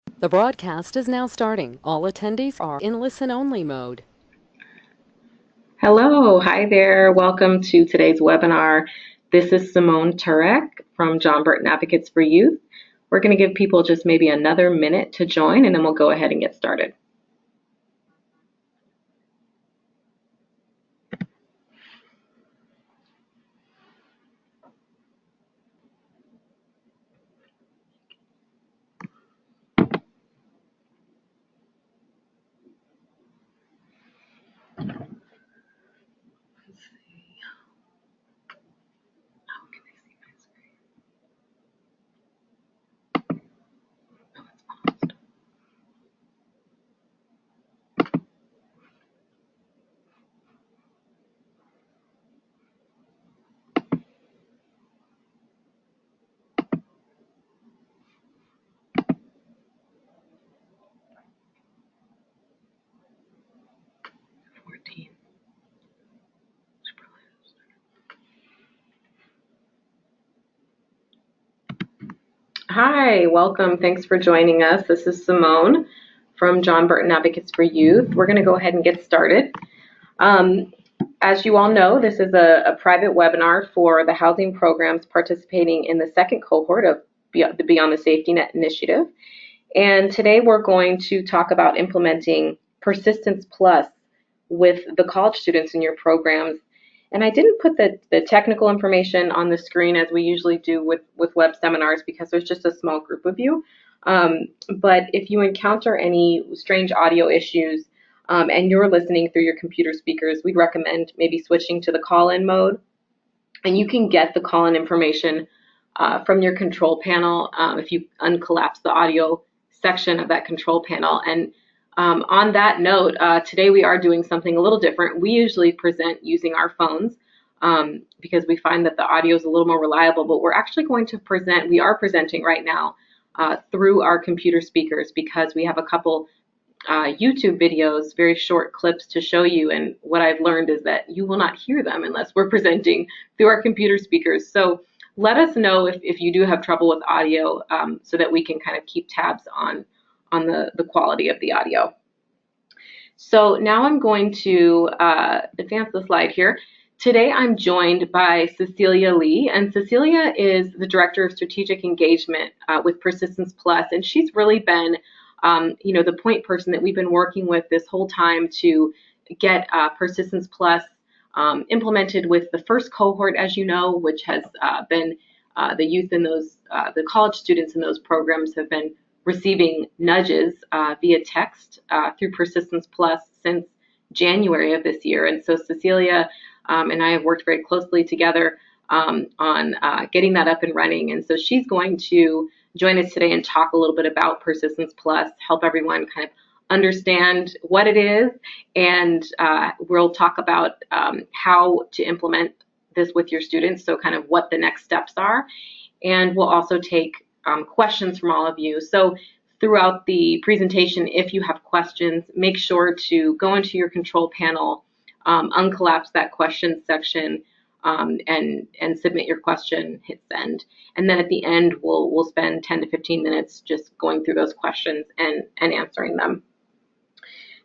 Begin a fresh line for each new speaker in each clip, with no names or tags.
The broadcast is now starting. All attendees are in listen-only mode.
Hello, hi there. Welcome to today's webinar. This is Simone Turek from John Burton Advocates for Youth. We're going to give people just maybe another minute to join, and then we'll go ahead and get started. Hi, welcome. Thanks for joining us. This is Simone from John Burton Advocates for Youth. We're going to go ahead and get started. As you all know, this is a private webinar for the housing programs participating in the second cohort of the Beyond the Safety Net initiative. And today we're going to talk about implementing Persistence Plus with the college students in your programs. And I didn't put the technical information on the screen as we usually do with web seminars because there's just a small group of you. But if you encounter any strange audio issues and you're listening through your computer speakers, we'd recommend maybe switching to the call-in mode. And you can get the call-in information from your control panel if you uncollapse the audio section of that control panel. And on that note, today we are doing something a little different. We usually present using our phones because we find that the audio is a little more reliable, but we're actually going to present, we are presenting right now through our computer speakers because we have a couple YouTube videos, very short clips to show you, and what I've learned is that you will not hear them unless we're presenting through our computer speakers. So let us know if you do have trouble with audio so that we can kind of keep tabs on the quality of the audio. So now I'm going to advance the slide here. Today I'm joined by Cecilia Lee, and Cecilia is the Director of Strategic Engagement with Persistence Plus, and she's really been the point person that we've been working with this whole time to get Persistence Plus implemented with the first cohort, as you know, which has been the youth in those, the college students in those programs have been receiving nudges via text through Persistence Plus since January of this year. And so Cecilia and I have worked very closely together on getting that up and running. And so she's going to join us today and talk a little bit about Persistence Plus, help everyone kind of understand what it is, and we'll talk about how to implement this with your students, so kind of what the next steps are, and we'll also take questions from all of you. So throughout the presentation, if you have questions, make sure to go into your control panel, uncollapse that questions section, and submit your question, hit send. And then at the end, we'll spend 10 to 15 minutes just going through those questions and answering them.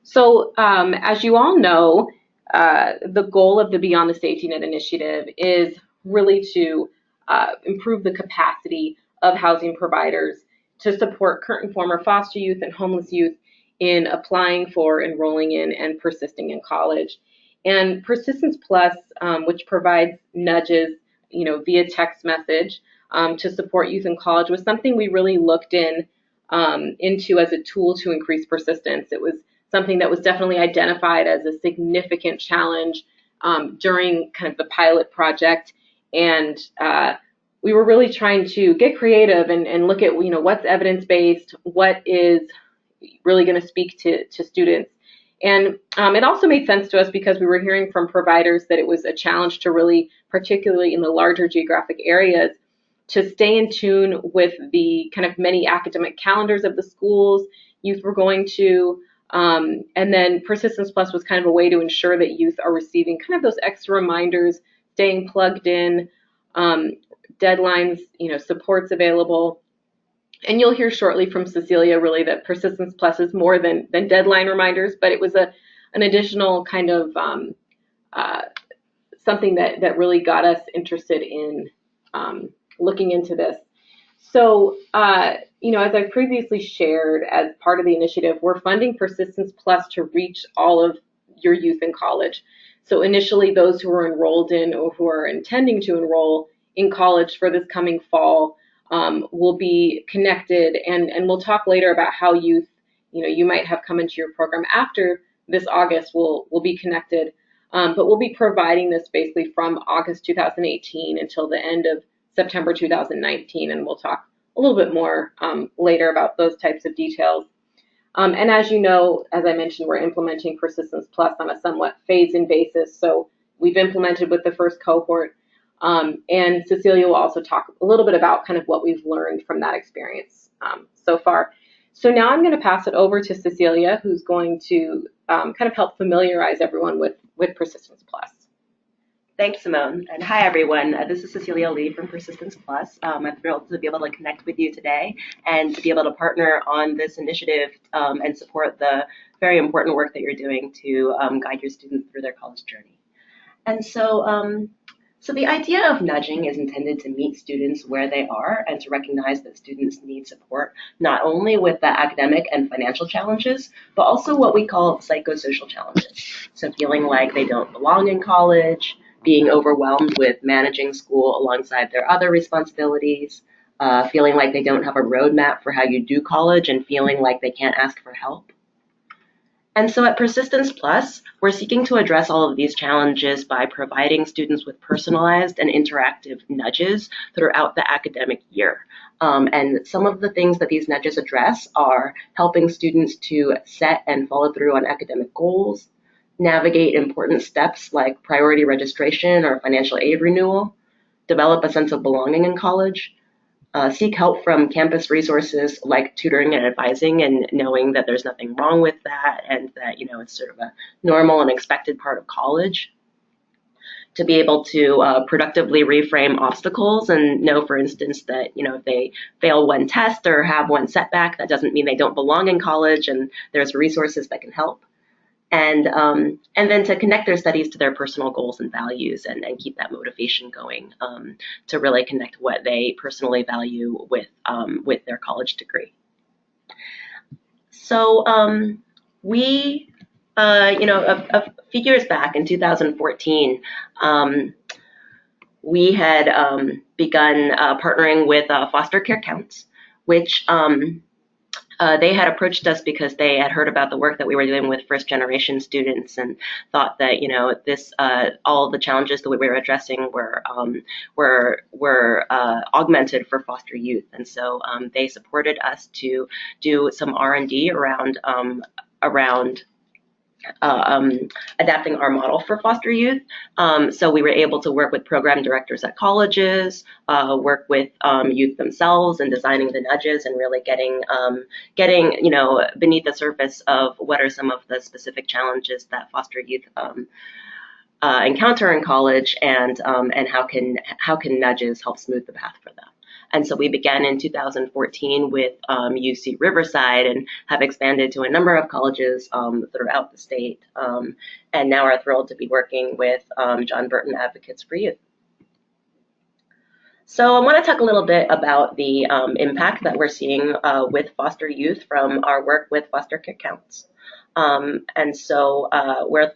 So as you all know, the goal of the Beyond the Safety Net initiative is really to improve the capacity of housing providers to support current and former foster youth and homeless youth in applying for, enrolling in, and persisting in college. And Persistence Plus, which provides nudges, via text message to support youth in college, was something we really looked into as a tool to increase persistence. It was something that was definitely identified as a significant challenge during kind of the pilot project, and we were really trying to get creative and look at what's evidence-based, what is really going to speak to students. And it also made sense to us because we were hearing from providers that it was a challenge to really, particularly in the larger geographic areas, to stay in tune with the kind of many academic calendars of the schools youth were going to. And then Persistence Plus was kind of a way to ensure that youth are receiving kind of those extra reminders, staying plugged in, deadlines, supports available. And you'll hear shortly from Cecilia really that Persistence Plus is more than deadline reminders, but it was an additional kind of uh, something that really got us interested in looking into this. So, as I previously shared, as part of the initiative, we're funding Persistence Plus to reach all of your youth in college. So initially, those who are enrolled in or who are intending to enroll in college for this coming fall will be connected, and we'll talk later about how youth, you might have come into your program after this August will be connected. But we'll be providing this basically from August 2018 until the end of September 2019, and we'll talk a little bit more later about those types of details. And as you know, as I mentioned, we're implementing Persistence Plus on a somewhat phase-in basis. So we've implemented with the first cohort, and Cecilia will also talk a little bit about kind of what we've learned from that experience so far. So now I'm going to pass it over to Cecilia, who's going to kind of help familiarize everyone with Persistence Plus.
Thanks, Simone. And hi, everyone. This is Cecilia Lee from Persistence Plus. I'm thrilled to be able to connect with you today and to be able to partner on this initiative and support the very important work that you're doing to guide your students through their college journey. And so the idea of nudging is intended to meet students where they are and to recognize that students need support, not only with the academic and financial challenges, but also what we call psychosocial challenges. So feeling like they don't belong in college, being overwhelmed with managing school alongside their other responsibilities, feeling like they don't have a roadmap for how you do college and feeling like they can't ask for help. And so at Persistence Plus, we're seeking to address all of these challenges by providing students with personalized and interactive nudges throughout the academic year. And some of the things that these nudges address are helping students to set and follow through on academic goals, navigate important steps like priority registration or financial aid renewal, develop a sense of belonging in college, seek help from campus resources like tutoring and advising, and knowing that there's nothing wrong with that and that it's sort of a normal and expected part of college. To be able to productively reframe obstacles and know, for instance, that if they fail one test or have one setback, that doesn't mean they don't belong in college, and there's resources that can help. And then to connect their studies to their personal goals and values and keep that motivation going to really connect what they personally value with their college degree. So we, a few years back in 2014, we had begun partnering with foster care counts, which they had approached us because they had heard about the work that we were doing with first-generation students and thought that this all the challenges that we were addressing were augmented for foster youth, and so they supported us to do some R&D around adapting our model for foster youth. So we were able to work with program directors at colleges, work with youth themselves and designing the nudges and really getting beneath the surface of what are some of the specific challenges that foster youth encounter in college, and how can nudges help smooth the path for them. And so we began in 2014 with UC Riverside and have expanded to a number of colleges throughout the state, and now are thrilled to be working with John Burton Advocates for Youth. So I want to talk a little bit about the impact that we're seeing with foster youth from our work with foster care counts. And so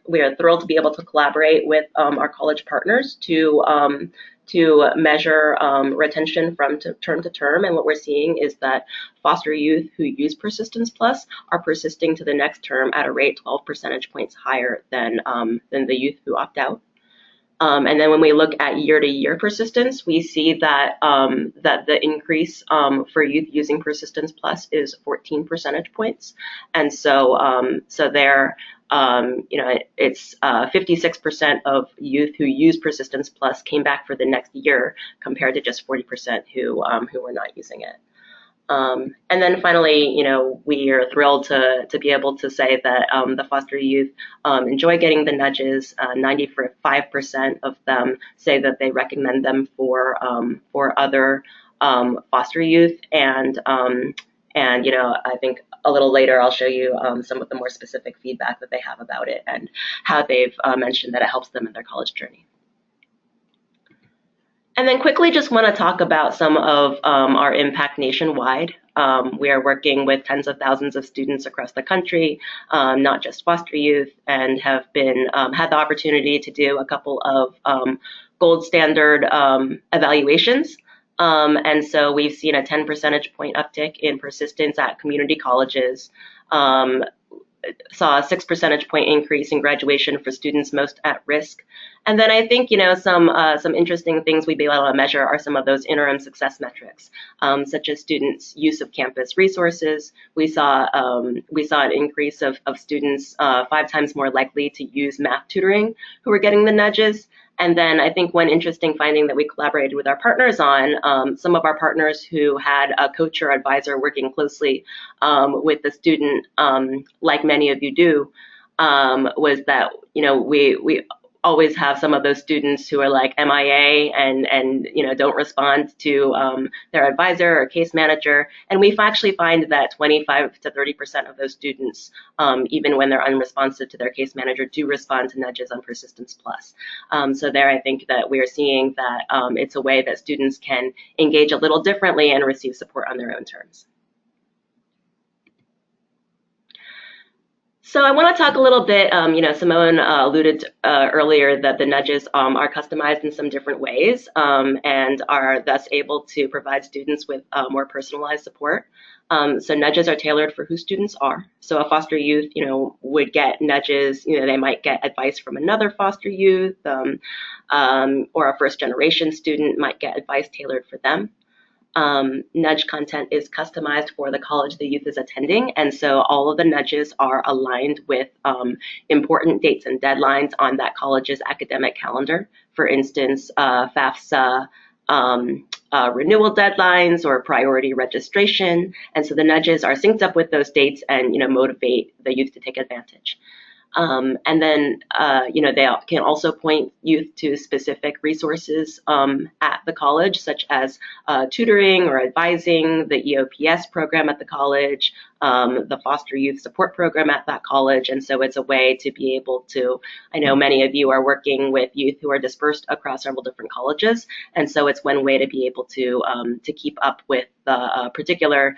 we are thrilled to be able to collaborate with our college partners to measure retention from term to term. And what we're seeing is that foster youth who use Persistence Plus are persisting to the next term at a rate 12 percentage points higher than the youth who opt out. And then when we look at year-to-year persistence, we see that that the increase for youth using Persistence Plus is 14 percentage points, and so there, it's 56% of youth who use Persistence Plus came back for the next year, compared to just 40% who were not using it. And then finally, we are thrilled to be able to say that the foster youth enjoy getting the nudges. 95% of them say that they recommend them for other foster youth, and I think a little later I'll show you some of the more specific feedback that they have about it and how they've mentioned that it helps them in their college journey. And then quickly just want to talk about some of our impact nationwide. We are working with tens of thousands of students across the country, not just foster youth, and have been had the opportunity to do a couple of gold standard evaluations. And so we've seen a 10 percentage point uptick in persistence at community colleges, saw a 6 percentage point increase in graduation for students most at risk. And then I think, some interesting things we'd be able to measure are some of those interim success metrics, such as students' use of campus resources. We saw an increase of students 5 times more likely to use math tutoring who were getting the nudges. And then I think one interesting finding that we collaborated with our partners on, some of our partners who had a coach or advisor working closely with the student, like many of you do, was that, we always have some of those students who are like MIA and don't respond to their advisor or case manager. And we actually find that 25 to 30% of those students, even when they're unresponsive to their case manager, do respond to nudges on Persistence Plus. So there I think that we are seeing that it's a way that students can engage a little differently and receive support on their own terms. So I want to talk a little bit, Simone alluded earlier that the nudges are customized in some different ways and are thus able to provide students with more personalized support. So nudges are tailored for who students are. So a foster youth, would get nudges, they might get advice from another foster youth, or a first generation student might get advice tailored for them. Nudge content is customized for the college the youth is attending, and so all of the nudges are aligned with important dates and deadlines on that college's academic calendar. For instance, FAFSA renewal deadlines or priority registration, and so the nudges are synced up with those dates and motivate the youth to take advantage. And then, they can also point youth to specific resources at the college, such as tutoring or advising, the EOPS program at the college, the foster youth support program at that college. And so it's a way to be able to, I know many of you are working with youth who are dispersed across several different colleges. And so it's one way to be able to keep up with the particular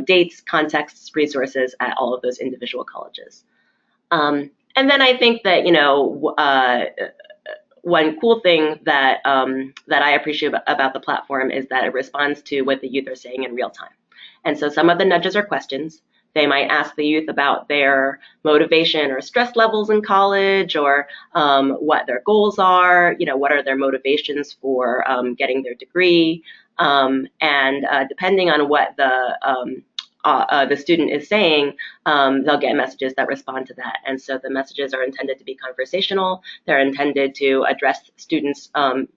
dates, contexts, resources at all of those individual colleges. And then I think that, one cool thing that I appreciate about the platform is that it responds to what the youth are saying in real time. And so some of the nudges are questions. They might ask the youth about their motivation or stress levels in college, or what their goals are, what are their motivations for getting their degree. And depending on what the student is saying, they'll get messages that respond to that. And so the messages are intended to be conversational. They're intended to address students'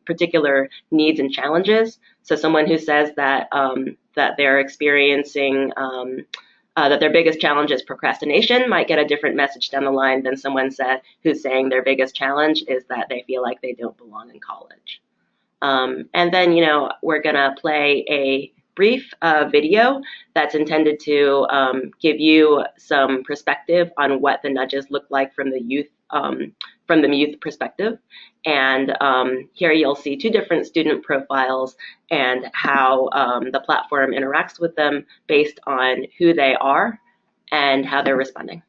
particular needs and challenges. So someone who says that that they're experiencing that their biggest challenge is procrastination might get a different message down the line than someone who's saying their biggest challenge is that they feel like they don't belong in college. And then, we're gonna play a brief video that's intended to give you some perspective on what the nudges look like from the youth perspective. And here you'll see 2 different student profiles and how the platform interacts with them based on who they are and how they're responding.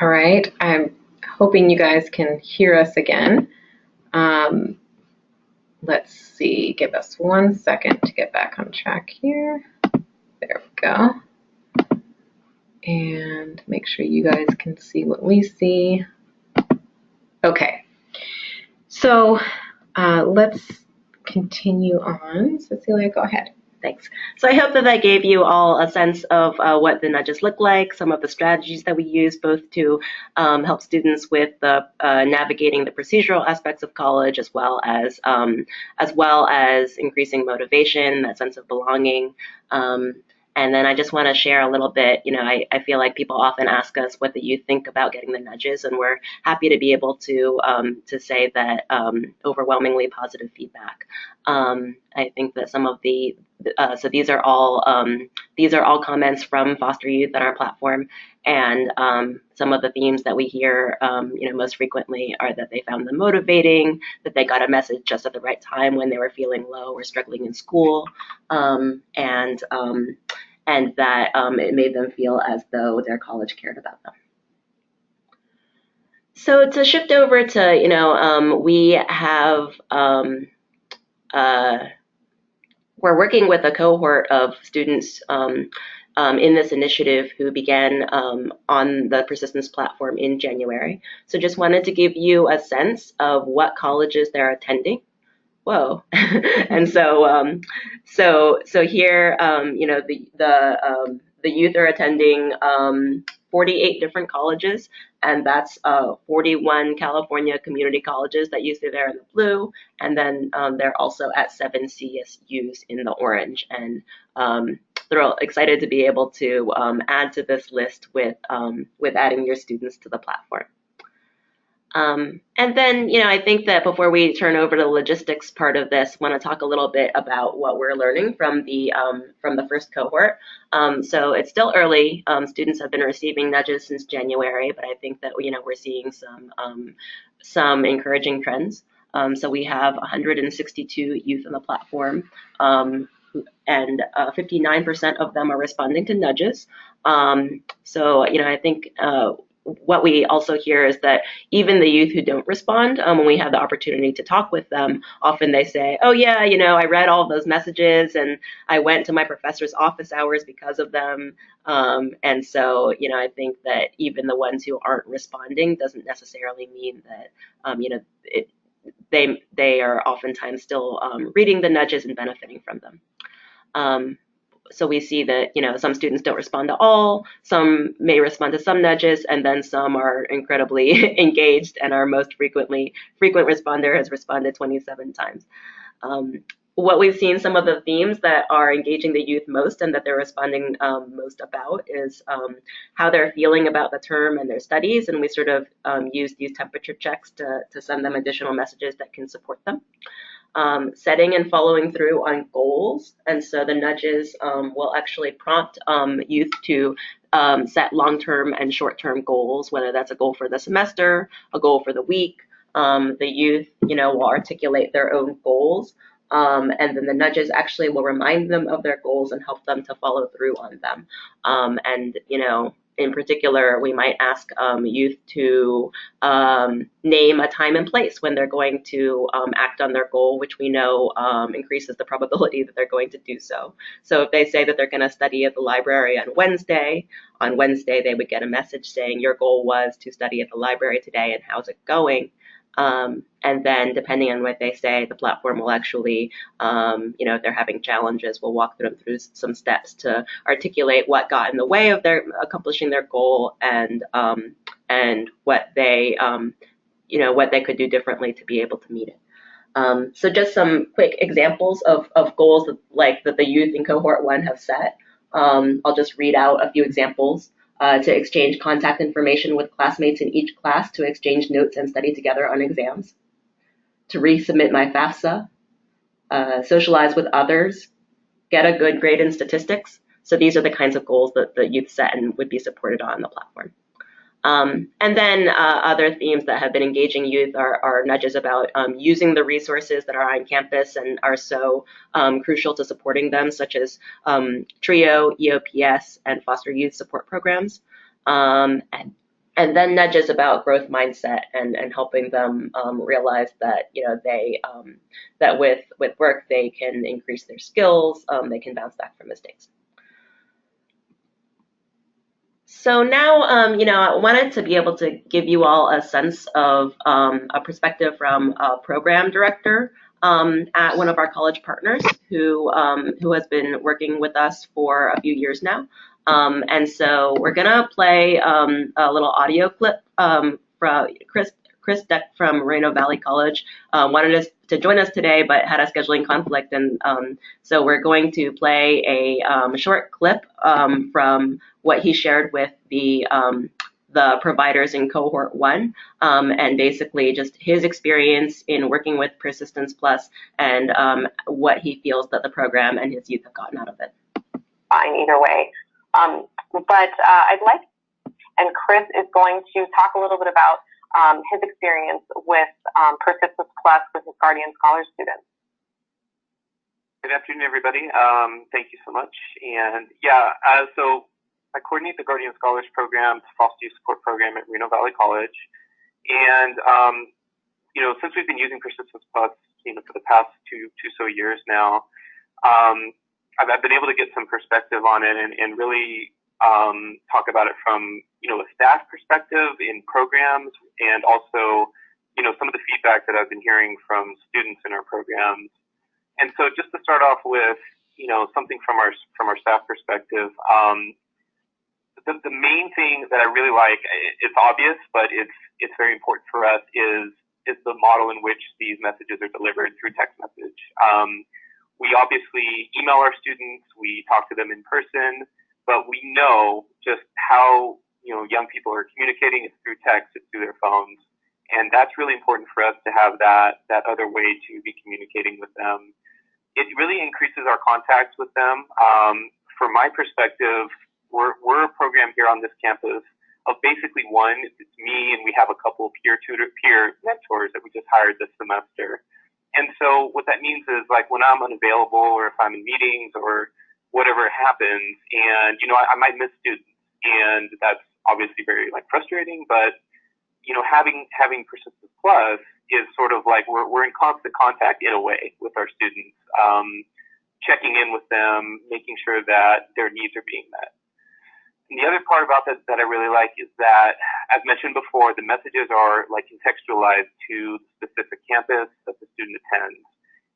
All right, I'm hoping you guys can hear us again. Let's see, give us 1 second to get back on track here. There we go. And make sure you guys can see what we see. Okay, so let's continue on. Cecilia, go ahead.
Thanks. So I hope that I gave you all a sense of what the nudges look like, some of the strategies that we use both to help students with the navigating the procedural aspects of college, as well as increasing motivation, that sense of belonging. And then I just want to share a little bit, I feel like people often ask us what the youth think about getting the nudges, and we're happy to be able to say that overwhelmingly positive feedback. I think that some of so these are all comments from foster youth on our platform, and some of the themes that we hear, most frequently are that they found them motivating, that they got a message just at the right time when they were feeling low or struggling in school, and that it made them feel as though their college cared about them. So to shift over to, we have, we're working with a cohort of students in this initiative who began on the Persistence platform in January. So just wanted to give you a sense of what colleges they're attending. Whoa. And so here, the youth are attending 48 different colleges, and that's 41 California community colleges that you see there in the blue, and then they're also at 7 CSUs in the orange. And they're excited to be able to add to this list with adding your students to the platform. And then, I think that before we turn over to the logistics part of this, I want to talk a little bit about what we're learning from the first cohort. So it's still early. Students have been receiving nudges since January, but I think that we're seeing some encouraging trends. So we have 162 youth on the platform, and 59% of them are responding to nudges. So I think what we also hear is that even the youth who don't respond, when we have the opportunity to talk with them, often they say, oh yeah, I read all of those messages and I went to my professor's office hours because of them. And so, I think that even the ones who aren't responding doesn't necessarily mean that, they are oftentimes still reading the nudges and benefiting from them. So we see that, some students don't respond to all, some may respond to some nudges, and then some are incredibly engaged, and our most frequent responder has responded 27 times. What we've seen, some of the themes that are engaging the youth most and that they're responding most about is how they're feeling about the term and their studies, and we sort of use these temperature checks to send them additional messages that can support them. Setting and following through on goals. And so the nudges will actually prompt youth to set long-term and short-term goals, whether that's a goal for the semester, a goal for the week. The youth, will articulate their own goals. And then the nudges actually will remind them of their goals and help them to follow through on them. And, in particular, we might ask youth to name a time and place when they're going to act on their goal, which we know increases the probability that they're going to do so. So if they say that they're going to study at the library on Wednesday they would get a message saying your goal was to study at the library today and how's it going? And then depending on what they say, the platform will actually, if they're having challenges, we'll walk them through some steps to articulate what got in the way of their accomplishing their goal and what they, what they could do differently to be able to meet it. So just some quick examples of goals that the youth in cohort 1 have set. I'll just read out a few examples. To exchange contact information with classmates in each class, to exchange notes and study together on exams, to resubmit my FAFSA, socialize with others, get a good grade in statistics. So these are the kinds of goals that the youth set and would be supported on the platform. And then other themes that have been engaging youth are nudges about using the resources that are on campus and are so crucial to supporting them, such as TRIO, EOPS, and foster youth support programs. And and then nudges about growth mindset and helping them realize that that with work they can increase their skills, they can bounce back from mistakes. So now, I wanted to be able to give you all a sense of a perspective from a program director at one of our college partners who has been working with us for a few years now. And so we're gonna play a little audio clip from Chris Deck from Moreno Valley College. Wanted us to join us today, but had a scheduling conflict, and so we're going to play a short clip from what he shared with the providers in Cohort 1, and basically just his experience in working with Persistence Plus and what he feels that the program and his youth have gotten out of it.
Fine, either way. But I'd like, and Chris is going to talk a little bit about his experience with Persistence Plus with his Guardian Scholar students.
Good afternoon, everybody. Thank you so much. And so I coordinate the Guardian Scholars Program, Foster Youth Support Program at Reno Valley College. And, since we've been using Persistence Plus, for the past two so years now, I've been able to get some perspective on it and really talk about it from, a staff perspective in programs, and also, some of the feedback that I've been hearing from students in our programs. And so just to start off with, something from our staff perspective, the main thing that I really like, it's obvious, but it's very important for us, is the model in which these messages are delivered through text message. We obviously email our students, we talk to them in person, but we know just how young people are communicating. It's through text, it's through their phones, and that's really important for us to have that other way to be communicating with them. It really increases our contacts with them. From my perspective, we're a program here on this campus of basically one. It's me, and we have a couple of peer mentors that we just hired this semester. And so what that means is, like, when I'm unavailable or if I'm in meetings or whatever happens, and I might miss students, and that's obviously very frustrating. But having Persistence Plus is sort of like we're in constant contact in a way with our students, checking in with them, making sure that their needs are being met. And the other part about that I really like is that, as mentioned before, the messages are contextualized to the specific campus that the student attends.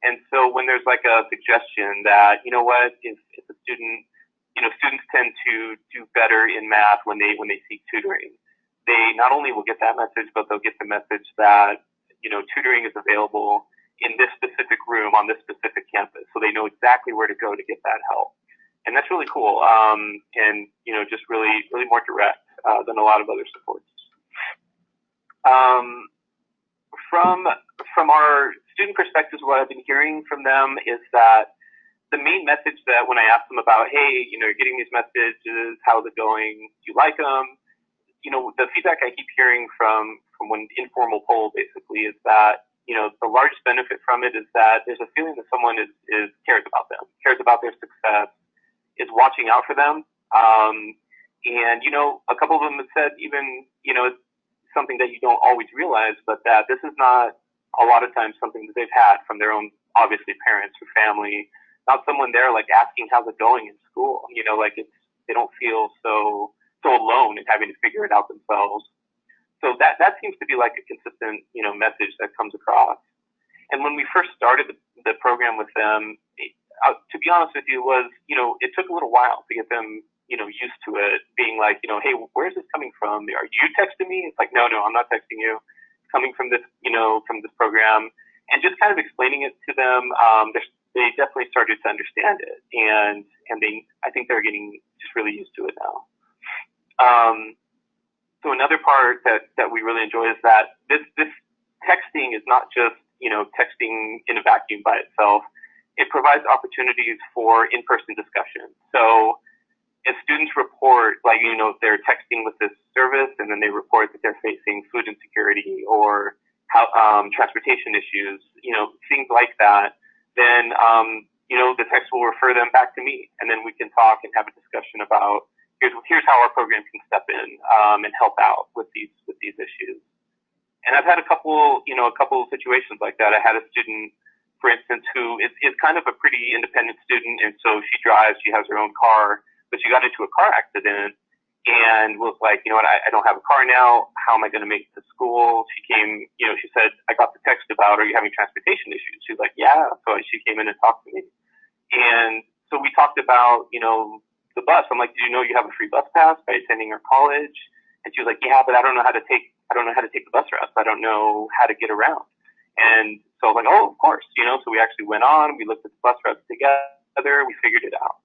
And so when there's a suggestion that, if a student, students tend to do better in math when they seek tutoring, they not only will get that message, but they'll get the message that, tutoring is available in this specific room on this specific campus. So they know exactly where to go to get that help. And that's really cool, and just really more direct than a lot of other supports. From our student perspectives, what I've been hearing from them is that the main message that when I ask them about, hey, you're getting these messages, how's it going? Do you like them? The feedback I keep hearing from one informal poll basically is that, the largest benefit from it is that there's a feeling that someone is cares about them, cares about their success, is watching out for them. And, a couple of them have said even, it's something that you don't always realize, but that this is not a lot of times something that they've had from their own, obviously, parents or family, not someone there asking how's it going in school. They don't feel so alone in having to figure it out themselves. So that seems to be a consistent, message that comes across. And when we first started the program with them, to be honest with you, it took a little while to get them, used to it, being hey, where's this coming from? Are you texting me? It's no, I'm not texting you. It's coming from this, from this program. And just kind of explaining it to them, they definitely started to understand it. And I think they're getting just really used to it now. So another part that we really enjoy is that this texting is not just, texting in a vacuum by itself. It provides opportunities for in-person discussion. So if students report, if they're texting with this service and then they report that they're facing food insecurity or transportation issues, things like that, then, the text will refer them back to me. And then we can talk and have a discussion about, here's how our program can step in and help out with these issues. And I've had a couple situations like that. I had a student, for instance, who is kind of a pretty independent student, and so she drives, she has her own car, but she got into a car accident and was like, you know what, I don't have a car now. How am I going to make it to school? She came, she said, I got the text about, are you having transportation issues? She's like, yeah. So she came in and talked to me. And so we talked about, the bus. I'm like, did you know you have a free bus pass by attending our college? And she was like, yeah, but I don't know how to take the bus routes. I don't know how to get around. And so I was like, oh, of course, so we actually went on, we looked at the bus routes together, we figured it out.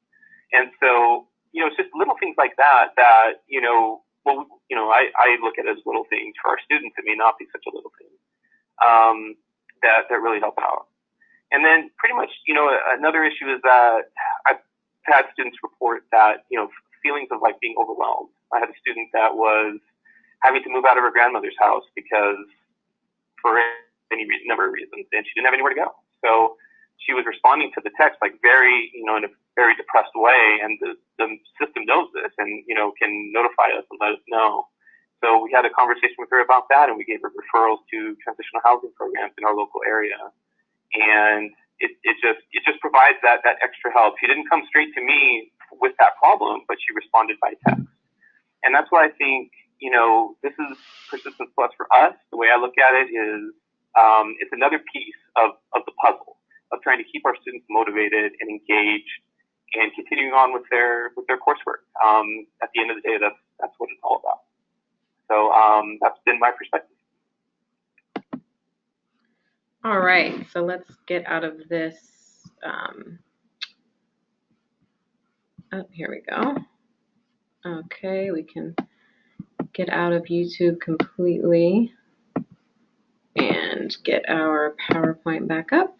And so, it's just little things like that, I look at as little things. For our students, it may not be such a little thing, that really help out. And then pretty much, another issue is that I've had students report that, feelings of like being overwhelmed. I had a student that was having to move out of her grandmother's house because for any number of reasons, and she didn't have anywhere to go. So she was responding to the text like very, in a very depressed way, and the system knows this and, can notify us and let us know. So we had a conversation with her about that, and we gave her referrals to transitional housing programs in our local area. And it just provides that extra help. She didn't come straight to me with that problem, but she responded by text. And that's why I think, this is Persistence Plus for us. The way I look at it is, it's another piece of the puzzle of trying to keep our students motivated and engaged and continuing on with their coursework. At the end of the day, that's what it's all about. So that's been my perspective.
All right, so let's get out of this. Here we go. Okay, we can get out of YouTube completely and get our PowerPoint back up.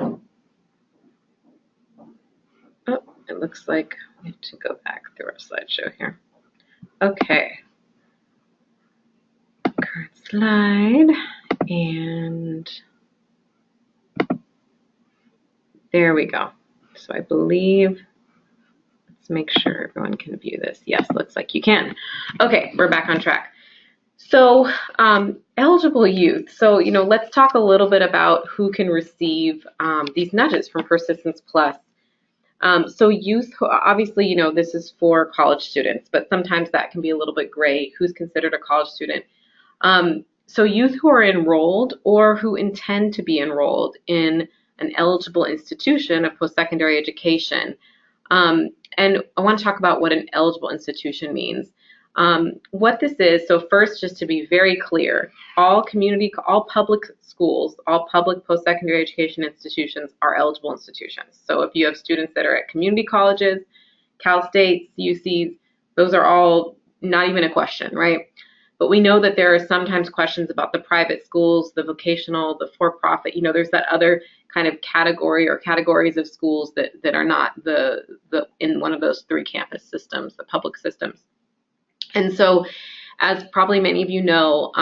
Oh, it looks like we have to go back through our slideshow here. Okay. Current slide, and there we go. So I believe, let's make sure everyone can view this. Yes, looks like you can. Okay, we're back on track. So eligible youth. So, let's talk a little bit about who can receive these nudges from Persistence Plus. So youth, obviously, this is for college students, but sometimes that can be a little bit gray. Who's considered a college student? So youth who are enrolled or who intend to be enrolled in an eligible institution of post-secondary education. And I want to talk about what an eligible institution means. What this is, so first, just to be very clear, all public schools, all public post-secondary education institutions are eligible institutions. So if you have students that are at community colleges, Cal States, UCs, those are all not even a question, right? But we know that there are sometimes questions about the private schools, the vocational, the for-profit. There's that other kind of category or categories of schools that are not the in one of those three campus systems, the public systems. And so, as probably many of you know,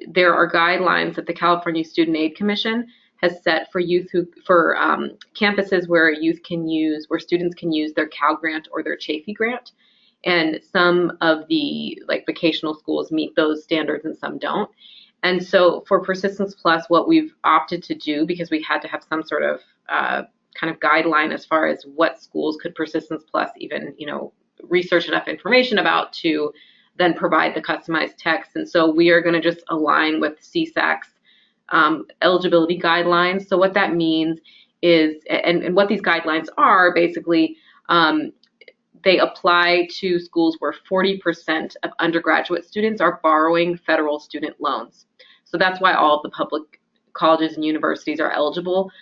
there are guidelines that the California Student Aid Commission has set for campuses where students can use their Cal Grant or their Chafee Grant. And some of the vocational schools meet those standards and some don't. And so for Persistence Plus, what we've opted to do, because we had to have some sort of kind of guideline as far as what schools could Persistence Plus even, research enough information about to then provide the customized text. And so we are going to just align with CSAC's eligibility guidelines. So what that means is, and what these guidelines are basically, they apply to schools where 40% of undergraduate students are borrowing federal student loans. So that's why all of the public colleges and universities are eligible.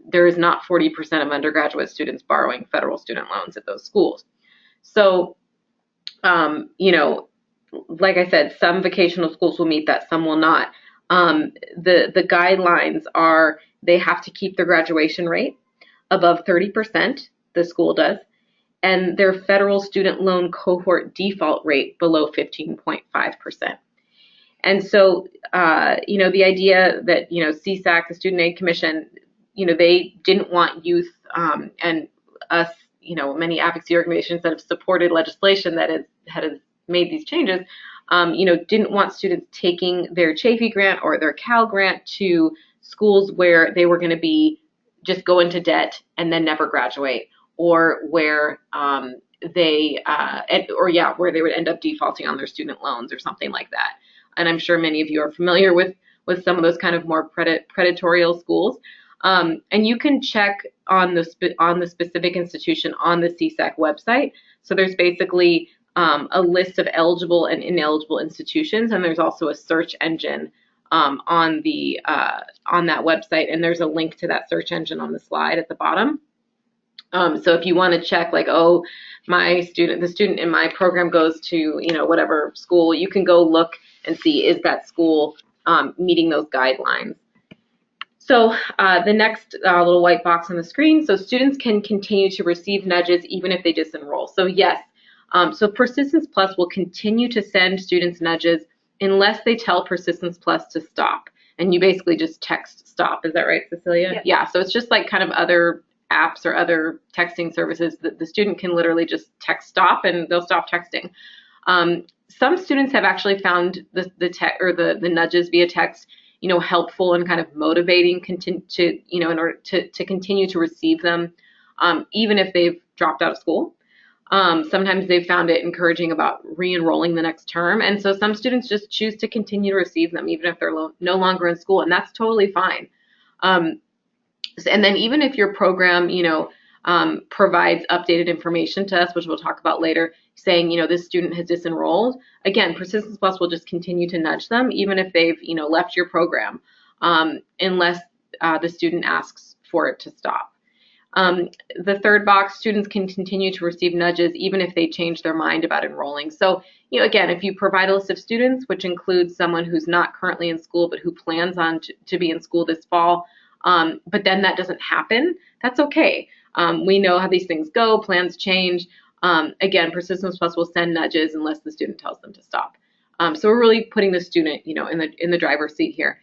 There is not 40% of undergraduate students borrowing federal student loans at those schools. So, like I said, some vocational schools will meet that, some will not. The guidelines are they have to keep their graduation rate above 30%, the school does, and their federal student loan cohort default rate below 15.5%. And so, the idea that, CSAC, the Student Aid Commission, they didn't want youth and us, many advocacy organizations that have supported legislation that has made these changes, didn't want students taking their Chafee grant or their Cal grant to schools where they were going to be just go into debt and then never graduate, or where where they would end up defaulting on their student loans or something like that. And I'm sure many of you are familiar with some of those kind of more predatory schools. And you can check on the specific institution on the CSAC website. So there's basically a list of eligible and ineligible institutions, and there's also a search engine on that website, and there's a link to that search engine on the slide at the bottom. So if you want to check, like, oh, the student in my program goes to whatever school, you can go look and see, is that school meeting those guidelines. So the next little white box on the screen, so students can continue to receive nudges even if they disenroll. So yes, so Persistence Plus will continue to send students nudges unless they tell Persistence Plus to stop. And you basically just text stop. Is that right, Cecilia?
Yeah.
Yeah, so it's just like kind of other apps or other texting services that the student can literally just text stop and they'll stop texting. Some students have actually found the nudges via text helpful and kind of motivating in order to continue to receive them, even if they've dropped out of school. Sometimes they've found it encouraging about re-enrolling the next term. And so some students just choose to continue to receive them, even if they're no longer in school, and that's totally fine. And then even if your program, provides updated information to us, which we'll talk about later, saying, this student has disenrolled, again, Persistence Plus will just continue to nudge them, even if they've, left your program, unless the student asks for it to stop. The third box, students can continue to receive nudges even if they change their mind about enrolling. So, again, if you provide a list of students, which includes someone who's not currently in school but who plans on to be in school this fall, but then that doesn't happen, that's okay. We know how these things go, plans change. Again, Persistence Plus will send nudges unless the student tells them to stop. So we're really putting the student, in the driver's seat here.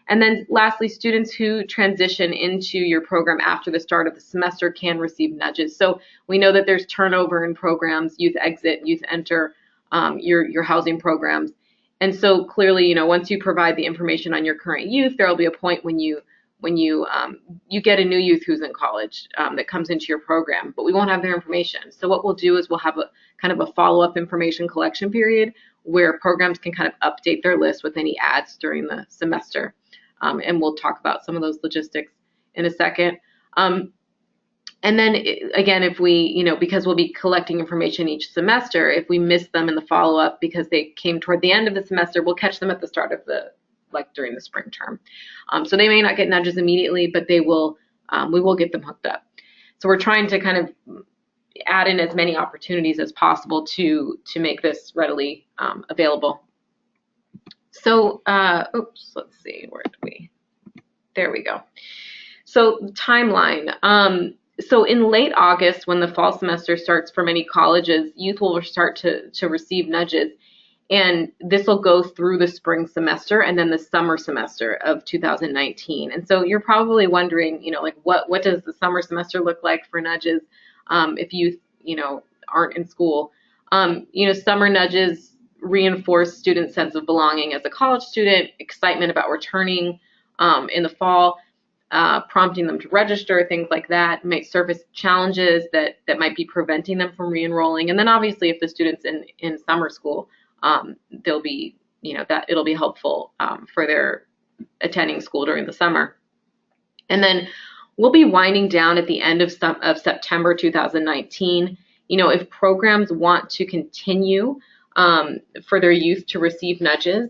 And then lastly, students who transition into your program after the start of the semester can receive nudges. So we know that there's turnover in programs, youth exit, youth enter, your housing programs. And so clearly, once you provide the information on your current youth, there will be a point when you get a new youth who's in college that comes into your program, but we won't have their information. So what we'll do is we'll have a kind of a follow-up information collection period where programs can kind of update their list with any ads during the semester. And we'll talk about some of those logistics in a second. And then again, if we, because we'll be collecting information each semester, if we miss them in the follow-up because they came toward the end of the semester, we'll catch them at the start of during the spring term. So they may not get nudges immediately, but we will get them hooked up. So we're trying to kind of add in as many opportunities as possible to make this readily available. So, let's see, there we go. So the timeline. So in late August, when the fall semester starts for many colleges, youth will start to receive nudges. And this will go through the spring semester and then the summer semester of 2019. And so you're probably wondering, what does the summer semester look like for nudges if youth, aren't in school? Summer nudges reinforce students' sense of belonging as a college student, excitement about returning in the fall, prompting them to register, things like that, might surface challenges that might be preventing them from re-enrolling. And then obviously if the student's in summer school, they'll be, that it'll be helpful for their attending school during the summer. And then we'll be winding down at the end of September 2019. If programs want to continue for their youth to receive nudges,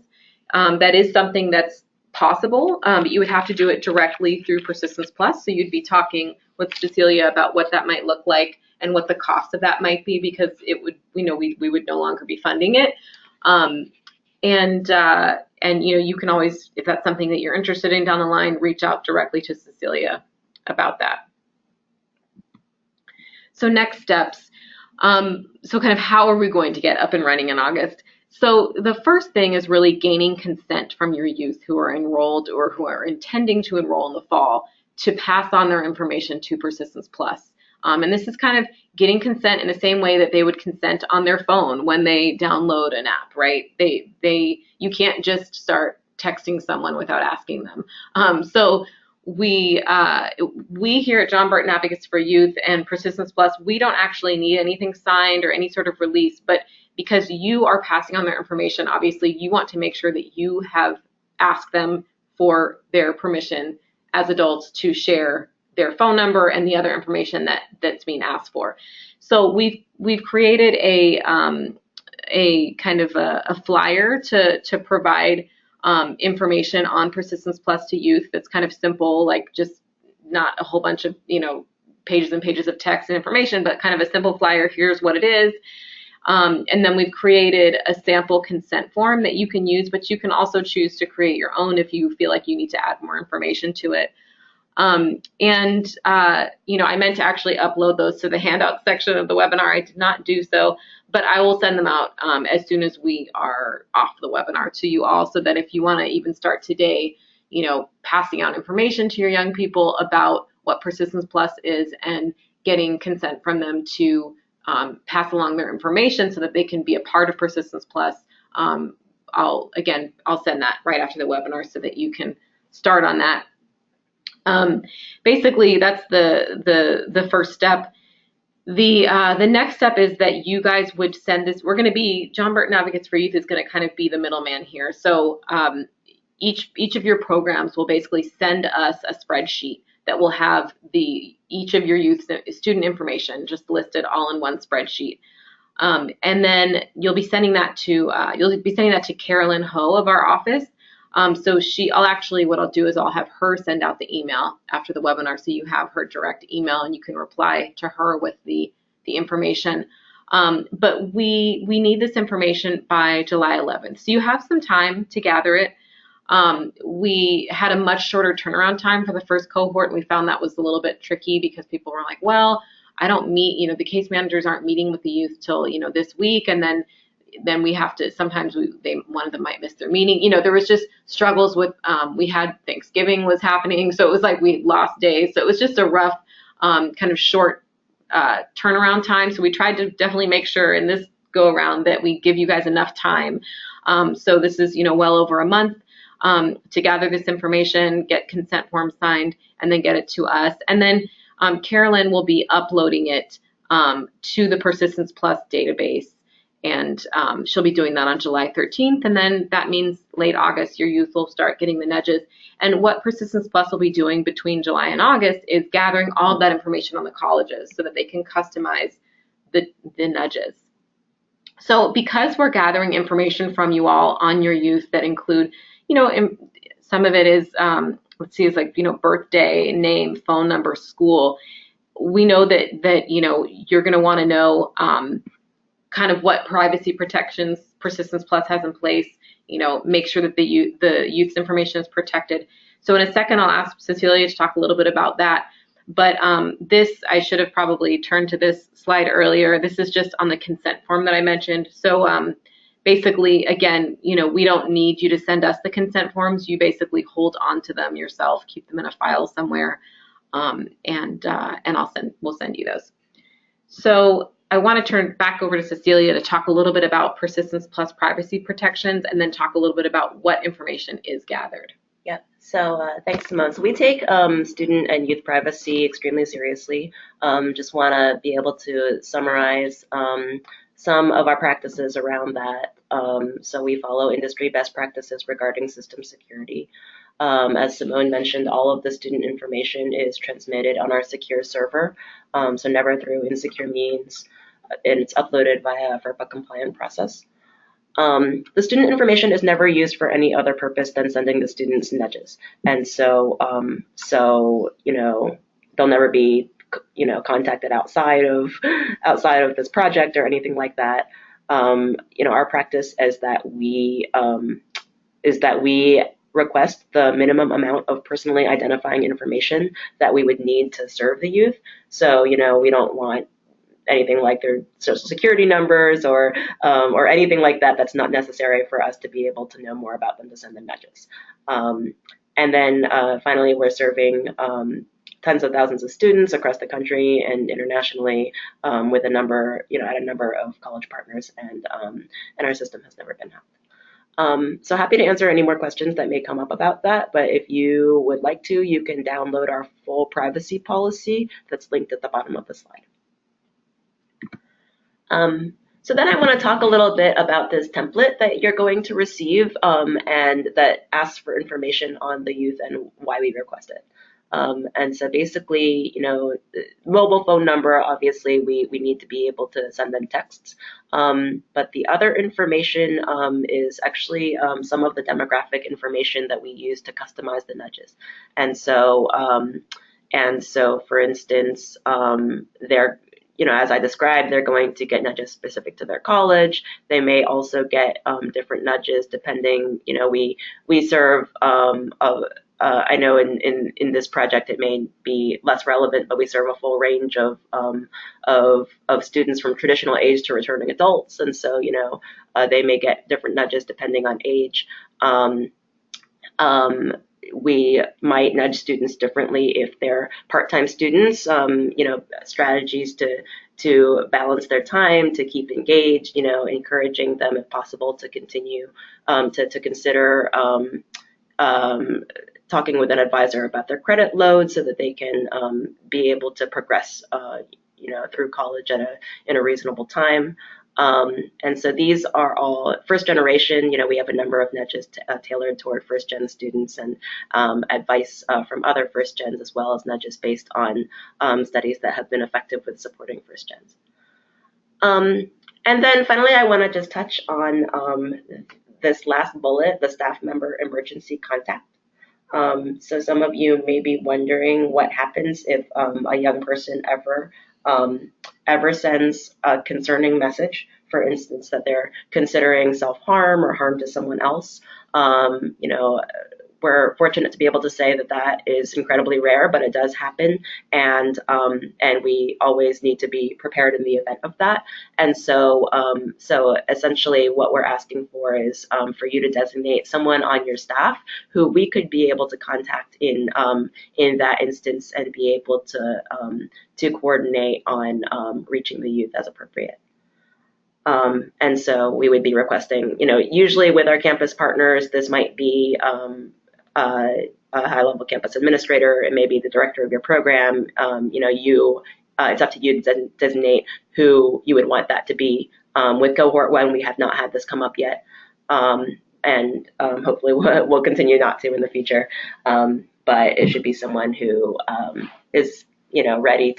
that is something that's possible, but you would have to do it directly through Persistence Plus. So you'd be talking with Cecilia about what that might look like and what the cost of that might be, because it would, we would no longer be funding it. And you can always, if that's something that you're interested in down the line, reach out directly to Cecilia about that. So next steps. So kind of how are we going to get up and running in August? So the first thing is really gaining consent from your youth who are enrolled or who are intending to enroll in the fall to pass on their information to Persistence Plus. And this is kind of getting consent in the same way that they would consent on their phone when they download an app, right? You can't just start texting someone without asking them. So we here at John Burton Advocates for Youth and Persistence Plus, we don't actually need anything signed or any sort of release, but because you are passing on their information, obviously you want to make sure that you have asked them for their permission as adults to share their phone number and the other information that's being asked for. So we've created a kind of a flyer to provide information on Persistence Plus to youth that's kind of simple, like just not a whole bunch of pages and pages of text and information, but kind of a simple flyer. Here's what it is. And then we've created a sample consent form that you can use, but you can also choose to create your own if you feel like you need to add more information to it. I meant to actually upload those to the handout section of the webinar. I did not do so, but I will send them out as soon as we are off the webinar to you all, so that if you want to even start today, passing out information to your young people about what Persistence Plus is and getting consent from them to pass along their information so that they can be a part of Persistence Plus. I'll send that right after the webinar so that you can start on that. Basically, that's the first step. The next step is that you guys would send this. John Burton Advocates for Youth is going to kind of be the middleman here. So each of your programs will basically send us a spreadsheet that will have each of your youth student information just listed all in one spreadsheet. And then you'll be sending that to Carolyn Ho of our office. What I'll do is I'll have her send out the email after the webinar, so you have her direct email and you can reply to her with the information. But we need this information by July 11th, so you have some time to gather it. We had a much shorter turnaround time for the first cohort, and we found that was a little bit tricky because people were like, well, I don't meet, the case managers aren't meeting with the youth till, this week, and then we have to, sometimes one of them might miss their meeting. There was just struggles with, we had Thanksgiving was happening, so it was like we lost days. So it was just a rough kind of short turnaround time. So we tried to definitely make sure in this go around that we give you guys enough time. So this is, well over a month to gather this information, get consent forms signed, and then get it to us. And then Carolyn will be uploading it to the Persistence Plus database. And she'll be doing that on July 13th. And then that means late August, your youth will start getting the nudges. And what Persistence Plus will be doing between July and August is gathering all of that information on the colleges so that they can customize the nudges. So because we're gathering information from you all on your youth that include, some of it is, birthday, name, phone number, school. We know that you're going to want to know kind of what privacy protections Persistence Plus has in place, make sure that the youth's information is protected. So in a second, I'll ask Cecilia to talk a little bit about that. But I should have probably turned to this slide earlier. This is just on the consent form that I mentioned. So basically, again, we don't need you to send us the consent forms. You basically hold on to them yourself, keep them in a file somewhere, and we'll send you those. So I want to turn back over to Cecilia to talk a little bit about Persistence Plus privacy protections, and then talk a little bit about what information is gathered.
Yep. So thanks, Simone. So we take student and youth privacy extremely seriously. Just want to be able to summarize some of our practices around that. So we follow industry best practices regarding system security. As Simone mentioned, all of the student information is transmitted on our secure server, so never through insecure means, and it's uploaded via a FERPA compliant process. The student information is never used for any other purpose than sending the students nudges, and so they'll never be contacted outside of this project or anything like that. Our practice is that we request the minimum amount of personally identifying information that we would need to serve the youth. So, we don't want anything like their social security numbers or anything like that that's not necessary for us to be able to know more about them to send them nudges. And then finally, we're serving tens of thousands of students across the country and internationally, with a number, at a number of college partners, and our system has never been hacked. So happy to answer any more questions that may come up about that, but if you would like to, you can download our full privacy policy that's linked at the bottom of the slide. So then I want to talk a little bit about this template that you're going to receive, and that asks for information on the youth and why we request it. And so basically, mobile phone number, obviously we need to be able to send them texts. But the other information is actually some of the demographic information that we use to customize the nudges. And so for instance, they're, as I described, they're going to get nudges specific to their college. They may also get different nudges depending, we serve I know in this project it may be less relevant, but we serve a full range of students from traditional age to returning adults, and so they may get different nudges depending on age. We might nudge students differently if they're part-time students. Strategies to balance their time, to keep engaged. Encouraging them if possible to continue to consider. Talking with an advisor about their credit load so that they can be able to progress, through college in a reasonable time. And so these are all first generation. We have a number of nudges tailored toward first gen students, and advice from other first gens, as well as nudges based on studies that have been effective with supporting first gens. And then finally, I want to just touch on this last bullet, the staff member emergency contact. So some of you may be wondering what happens if a young person ever sends a concerning message, for instance, that they're considering self-harm or harm to someone else. We're fortunate to be able to say that is incredibly rare, but it does happen, and we always need to be prepared in the event of that. And so essentially what we're asking for is for you to designate someone on your staff who we could be able to contact in that instance, and be able to coordinate on reaching the youth as appropriate. And so we would be requesting, usually with our campus partners, this might be a high-level campus administrator. It may be the director of your program. It's up to you to designate who you would want that to be. With Cohort 1, we have not had this come up yet, and hopefully we'll continue not to in the future. But it should be someone who is ready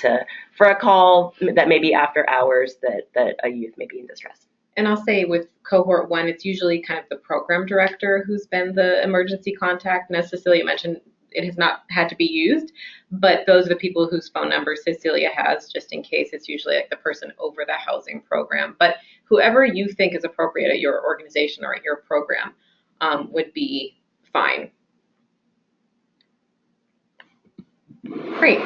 for a call that may be after hours that a youth may be in distress.
And I'll say with Cohort 1, it's usually kind of the program director who's been the emergency contact. And as Cecilia mentioned, it has not had to be used, but those are the people whose phone numbers Cecilia has, just in case. It's usually like the person over the housing program. But whoever you think is appropriate at your organization or at your program would be fine. Great.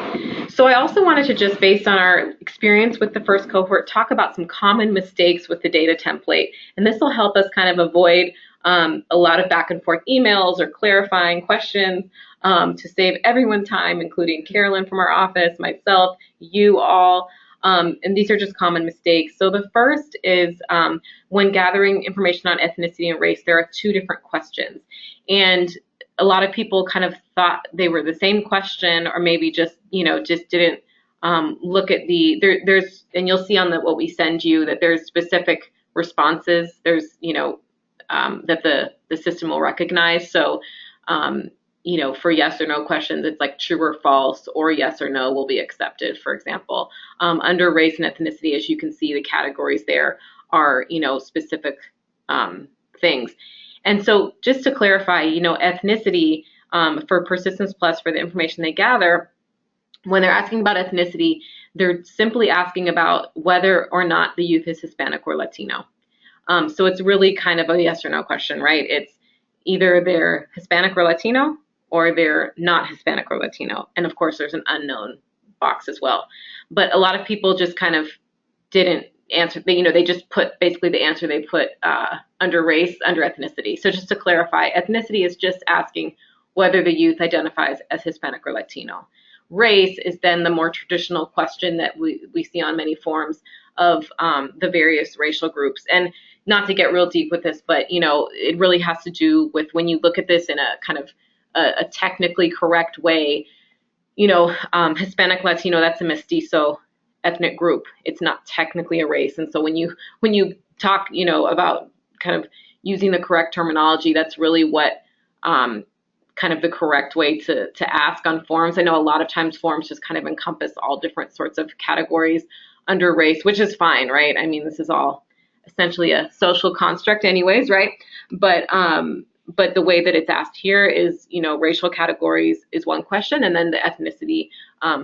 So I also wanted to, just based on our experience with the first cohort, talk about some common mistakes with the data template. And this will help us kind of avoid a lot of back and forth emails or clarifying questions, to save everyone time, including Carolyn from our office, myself, you all. And these are just common mistakes. So the first is when gathering information on ethnicity and race, there are two different questions. And a lot of people kind of thought they were the same question, or maybe just didn't look at there's, and you'll see on what we send you that there's specific responses. There's, that the system will recognize. So, for yes or no questions, it's like true or false, or yes or no will be accepted, for example. Under race and ethnicity, as you can see, the categories there are, specific things. And so just to clarify, ethnicity for Persistence Plus, for the information they gather, when they're asking about ethnicity, they're simply asking about whether or not the youth is Hispanic or Latino. So it's really kind of a yes or no question, right? It's either they're Hispanic or Latino, or they're not Hispanic or Latino. And of course, there's an unknown box as well. But a lot of people just kind of didn't answer. They just put basically the answer they put under race, under ethnicity. So just to clarify, ethnicity is just asking whether the youth identifies as Hispanic or Latino. race is then the more traditional question that we see on many forms of the various racial groups. And not to get real deep with this, but it really has to do with when you look at this in a kind of a technically correct way. Hispanic, Latino, that's a mestizo ethnic group. It's not technically a race. And so when you talk, about kind of using the correct terminology, that's really what kind of the correct way to ask on forms. I know a lot of times forms just kind of encompass all different sorts of categories under race, which is fine, right? I mean, this is all essentially a social construct anyways, right? But the way that it's asked here is, racial categories is one question, and then the ethnicity,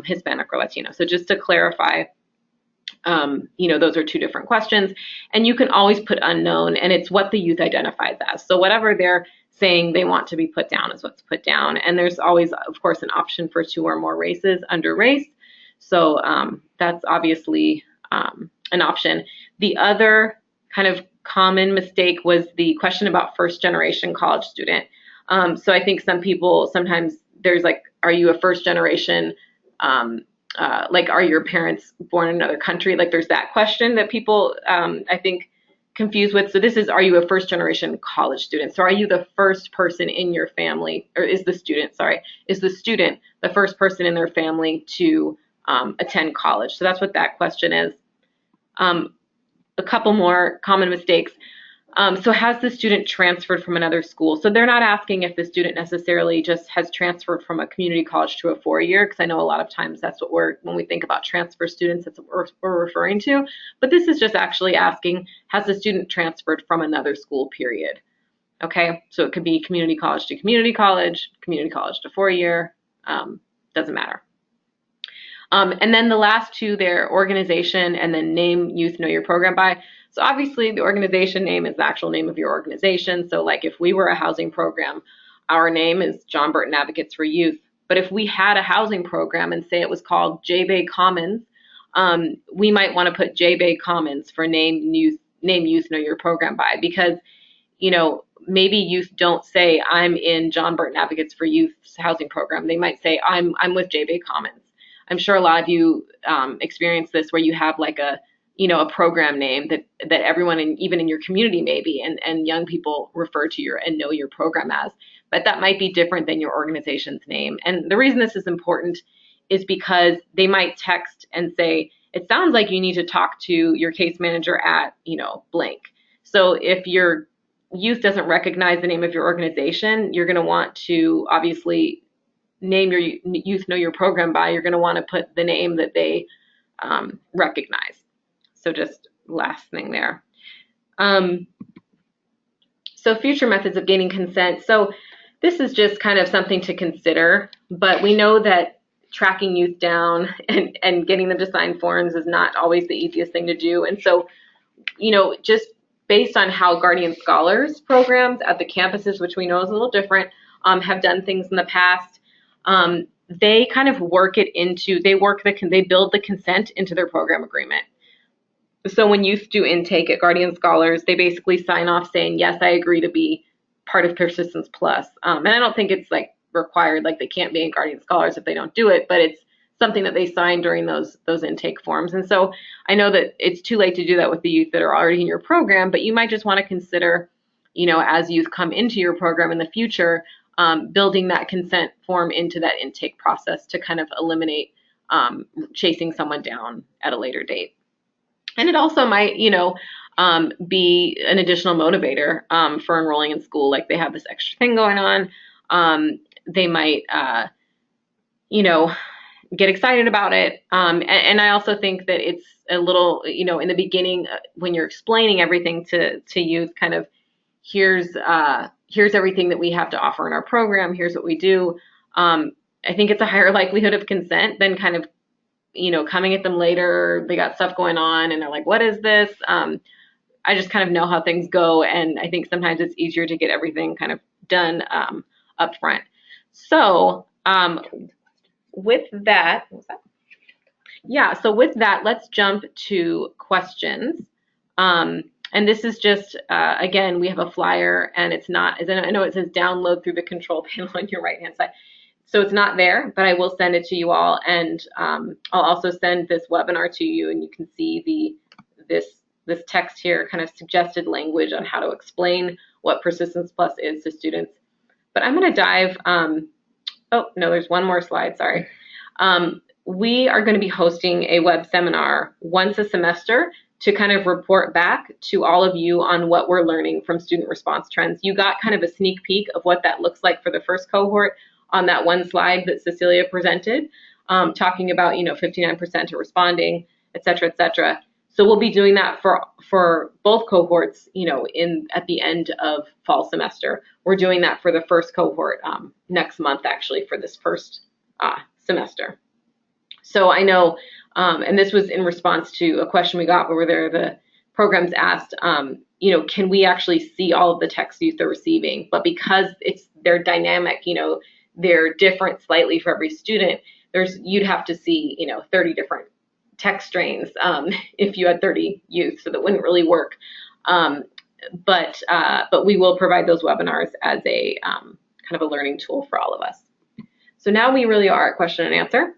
Hispanic or Latino. So just to clarify, those are two different questions. And you can always put unknown, and it's what the youth identifies as. So whatever they're saying they want to be put down is what's put down. And there's always, of course, an option for 2 or more races under race. So that's obviously an option. The other kind of common mistake was the question about first generation college student. So I think some people, sometimes there's like, are you a first generation, like, are your parents born in another country? Like, there's that question that people, I think, confused with. So this is, are you a first generation college student? So are you the first person in your family, or is the student the first person in their family to attend college? So that's what that question is. A couple more common mistakes. So has the student transferred from another school? So they're not asking if the student necessarily just has transferred from a community college to a 4-year, because I know a lot of times that's what when we think about transfer students, that's what we're referring to. But this is just actually asking, has the student transferred from another school, period? Okay, so it could be community college to community college to 4-year, doesn't matter. And then the last two, they're organization and then name, youth, know your program by. So obviously the organization name is the actual name of your organization. So like if we were a housing program, our name is John Burton Advocates for Youth. But if we had a housing program and say it was called J-Bay Commons, we might want to put J-Bay Commons for name, youth, know your program by, because, maybe youth don't say I'm in John Burton Advocates for Youth's housing program. They might say I'm with J-Bay Commons. I'm sure a lot of you experience this where you have like a program name that everyone, even in your community maybe, and young people refer to and know your program as, but that might be different than your organization's name. And the reason this is important is because they might text and say, it sounds like you need to talk to your case manager at, blank. So if your youth doesn't recognize the name of your organization, you're going to want to obviously name your youth, know your program by, you're going to want to put the name that they recognize. So just last thing there. So future methods of gaining consent. So this is just kind of something to consider, but we know that tracking youth down and getting them to sign forms is not always the easiest thing to do. And so, just based on how Guardian Scholars programs at the campuses, which we know is a little different, have done things in the past, they kind of work it into, they build the consent into their program agreement. So when youth do intake at Guardian Scholars, they basically sign off saying, yes, I agree to be part of Persistence Plus. And I don't think it's like required, like they can't be in Guardian Scholars if they don't do it, but it's something that they sign during those intake forms. And so I know that it's too late to do that with the youth that are already in your program, but you might just want to consider, as youth come into your program in the future, building that consent form into that intake process to kind of eliminate chasing someone down at a later date. And it also might, be an additional motivator for enrolling in school. Like they have this extra thing going on. They might, get excited about it. And I also think that it's a little, in the beginning, when you're explaining everything to youth, kind of here's everything that we have to offer in our program. Here's what we do. I think it's a higher likelihood of consent than kind of, coming at them later, they got stuff going on and they're like, what is this? I just kind of know how things go. And I think sometimes it's easier to get everything kind of done up front. So with that, let's jump to questions. And this is just, again, we have a flyer and it's not, as I know it says download through the control panel on your right-hand side. So it's not there, but I will send it to you all, and I'll also send this webinar to you, and you can see this text here, kind of suggested language on how to explain what Persistence Plus is to students. But I'm going to dive, oh, no, there's one more slide, sorry. We are going to be hosting a web seminar once a semester to kind of report back to all of you on what we're learning from student response trends. You got kind of a sneak peek of what that looks like for the first cohort on that one slide that Cecilia presented, talking about, 59% are responding, et cetera, et cetera. So we'll be doing that for both cohorts, at the end of fall semester. We're doing that for the first cohort next month, actually, for this first semester. So I know, and this was in response to a question we got where the programs asked, can we actually see all of the text youth are receiving? But because they're dynamic, they're different slightly for every student, you'd have to see, 30 different text strains if you had 30 youth, so that wouldn't really work. But we will provide those webinars as a kind of a learning tool for all of us. So now we really are at question and answer.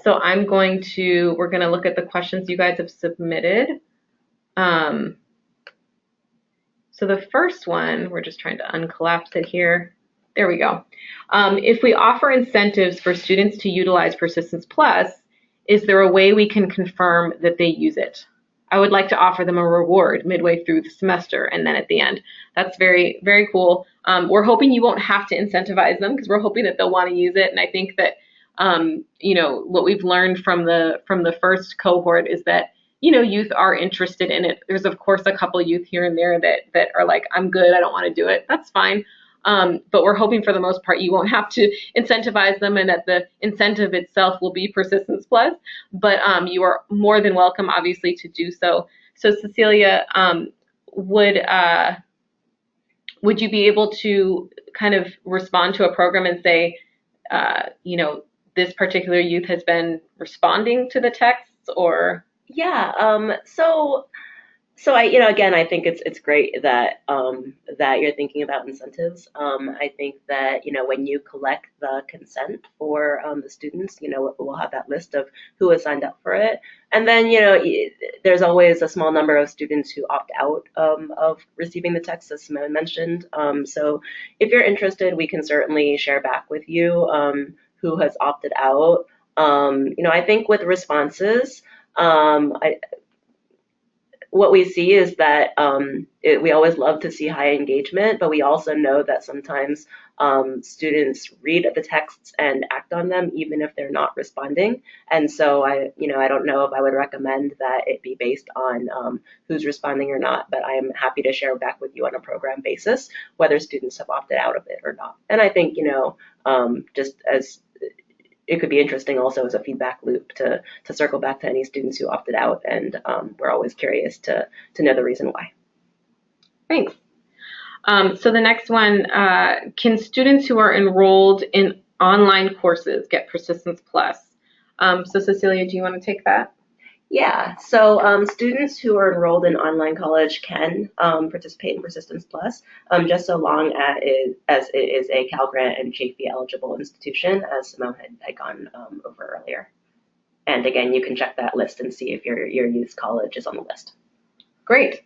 So we're going to look at the questions you guys have submitted. So the first one, we're just trying to uncollapse it here. There we go. If we offer incentives for students to utilize Persistence Plus, is there a way we can confirm that they use it? I would like to offer them a reward midway through the semester and then at the end. That's very, very cool. We're hoping you won't have to incentivize them, because we're hoping that they'll want to use it. And I think that, what we've learned from the first cohort is that, youth are interested in it. There's, of course, a couple youth here and there that are like, I'm good, I don't want to do it. That's fine. But we're hoping for the most part you won't have to incentivize them, and that the incentive itself will be Persistence Plus. But you are more than welcome, obviously, to do so. So Cecilia, would you be able to kind of respond to a program and say, this particular youth has been responding to the texts, or?
Yeah. So I, again, I think it's great that that you're thinking about incentives. I think that, when you collect the consent for the students, we'll have that list of who has signed up for it. And then, there's always a small number of students who opt out of receiving the text, as Simone mentioned. So if you're interested, we can certainly share back with you who has opted out. I think with responses, what we see is that we always love to see high engagement, but we also know that sometimes students read the texts and act on them even if they're not responding. And so I don't know if I would recommend that it be based on who's responding or not, but I'm happy to share back with you on a program basis whether students have opted out of it or not. And I think, just as it could be interesting also as a feedback loop to circle back to any students who opted out, and we're always curious to know the reason why.
Thanks. So the next one, can students who are enrolled in online courses get Persistence Plus? So Cecilia, do you want to take that?
Yeah, so students who are enrolled in online college can participate in Persistence Plus, just so long as it is a Cal Grant and Chafee eligible institution, as Simone had gone over earlier. And again, you can check that list and see if your youth college is on the list.
Great.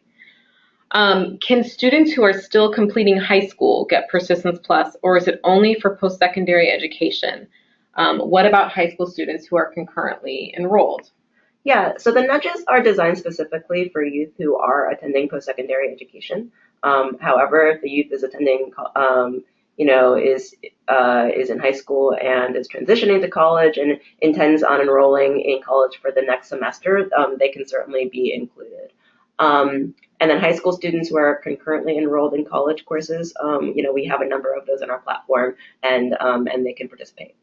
Can students who are still completing high school get Persistence Plus, or is it only for post-secondary education? What about high school students who are concurrently enrolled?
Yeah, so the nudges are designed specifically for youth who are attending post-secondary education. However, if the youth is attending, is in high school and is transitioning to college and intends on enrolling in college for the next semester, they can certainly be included. And then high school students who are concurrently enrolled in college courses, we have a number of those in our platform, and they can participate.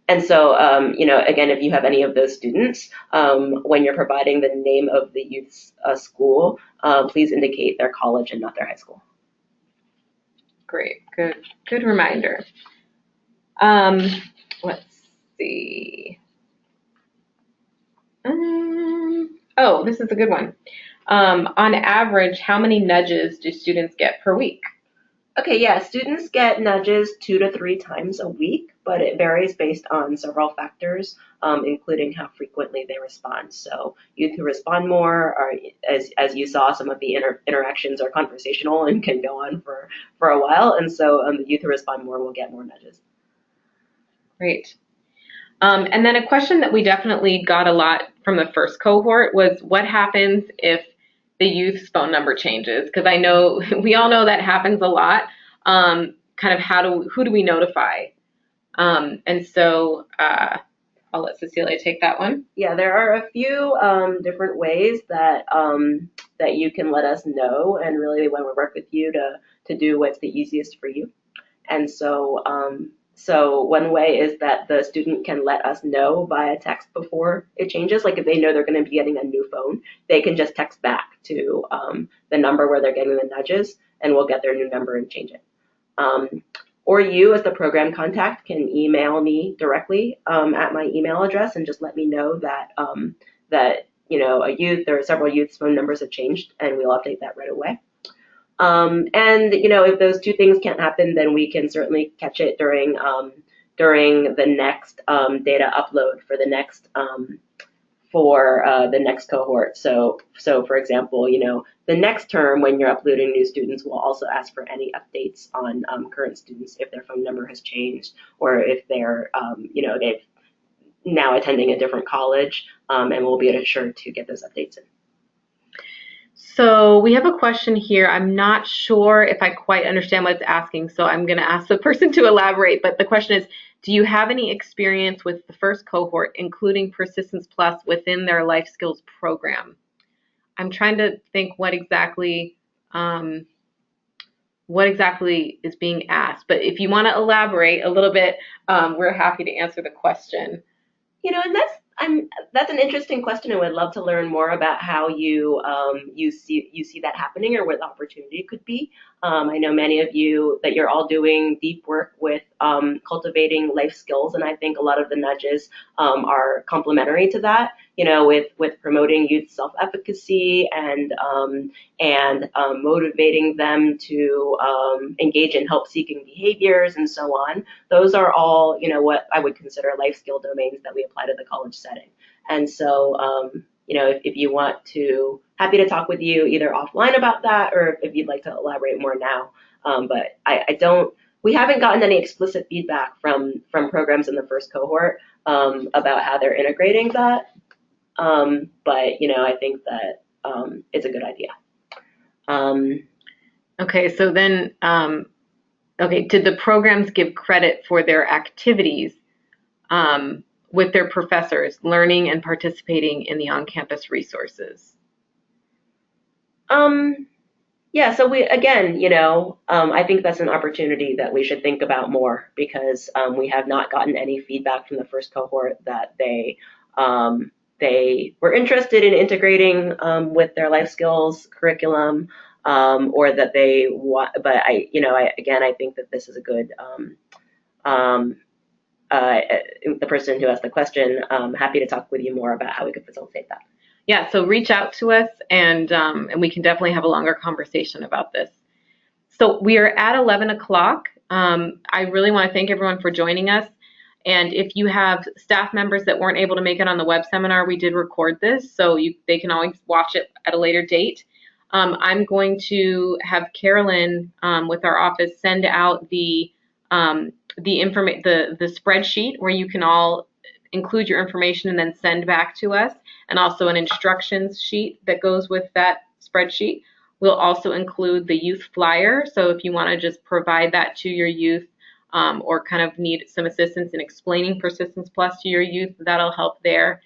And so, again, if you have any of those students, when you're providing the name of the youth's school, please indicate their college and not their high school.
Great, good reminder. Let's see. Oh, this is a good one. On average, how many nudges do students get per week?
Okay, yeah, students get nudges 2 to 3 times a week, but it varies based on several factors, including how frequently they respond. So youth who respond more are, as you saw, some of the interactions are conversational and can go on for a while, and so the youth who respond more will get more nudges.
Great. And then a question that we definitely got a lot from the first cohort was what happens if the youth's phone number changes? Because I know we all know that happens a lot. Kind of who do we notify? And so I'll let Cecilia take that one.
Yeah, there are a few different ways that that you can let us know, and really when we work with you to do what's the easiest for you. And so so one way is that the student can let us know via text before it changes. Like if they know they're going to be getting a new phone, they can just text back to the number where they're getting the nudges, and we'll get their new number and change it. Or you, as the program contact, can email me directly at my email address and just let me know that that a youth or several youth's phone numbers have changed, and we'll update that right away. And if those two things can't happen, then we can certainly catch it during the next data upload for the next cohort. So for example, the next term when you're uploading new students, we'll also ask for any updates on current students if their phone number has changed or if they're they've now attending a different college, and we'll be sure to get those updates in.
So we have a question here. I'm not sure if I quite understand what it's asking, so I'm going to ask the person to elaborate. But the question is, do you have any experience with the first cohort, including Persistence Plus, within their life skills program? I'm trying to think what exactly is being asked. But if you want to elaborate a little bit, we're happy to answer the question.
And that's an interesting question, and would love to learn more about how you see that happening or what the opportunity could be. I know many of you that you're all doing deep work with cultivating life skills, and I think a lot of the nudges are complementary to that. With promoting youth self-efficacy and motivating them to engage in help-seeking behaviors and so on. Those are all what I would consider life skill domains that we apply to the college setting. And so if you want to, happy to talk with you either offline about that or if you'd like to elaborate more now. But we haven't gotten any explicit feedback from programs in the first cohort about how they're integrating that. But I think that it's a good idea.
Okay, so then, did the programs give credit for their activities with their professors, learning and participating in the on-campus resources?
Yeah, so I think that's an opportunity that we should think about more because we have not gotten any feedback from the first cohort that they were interested in integrating with their life skills curriculum, or that they want. But I think that this is a good. The person who asked the question, happy to talk with you more about how we could facilitate that.
Yeah, so reach out to us, and we can definitely have a longer conversation about this. So we are at 11 o'clock. I really want to thank everyone for joining us. And if you have staff members that weren't able to make it on the web seminar, we did record this, so they can always watch it at a later date. I'm going to have Carolyn with our office send out the spreadsheet where you can all include your information and then send back to us, and also an instructions sheet that goes with that spreadsheet. We'll also include the youth flyer, so if you want to just provide that to your youth or kind of need some assistance in explaining Persistence Plus to your youth, that'll help there.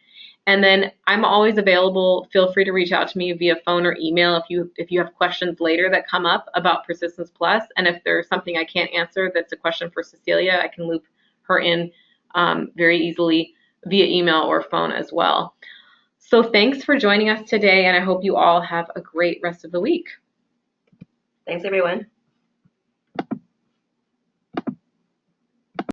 And then I'm always available. Feel free to reach out to me via phone or email if you have questions later that come up about Persistence Plus. And if there's something I can't answer that's a question for Cecilia, I can loop her in very easily via email or phone as well. So thanks for joining us today, and I hope you all have a great rest of the week.
Thanks, everyone.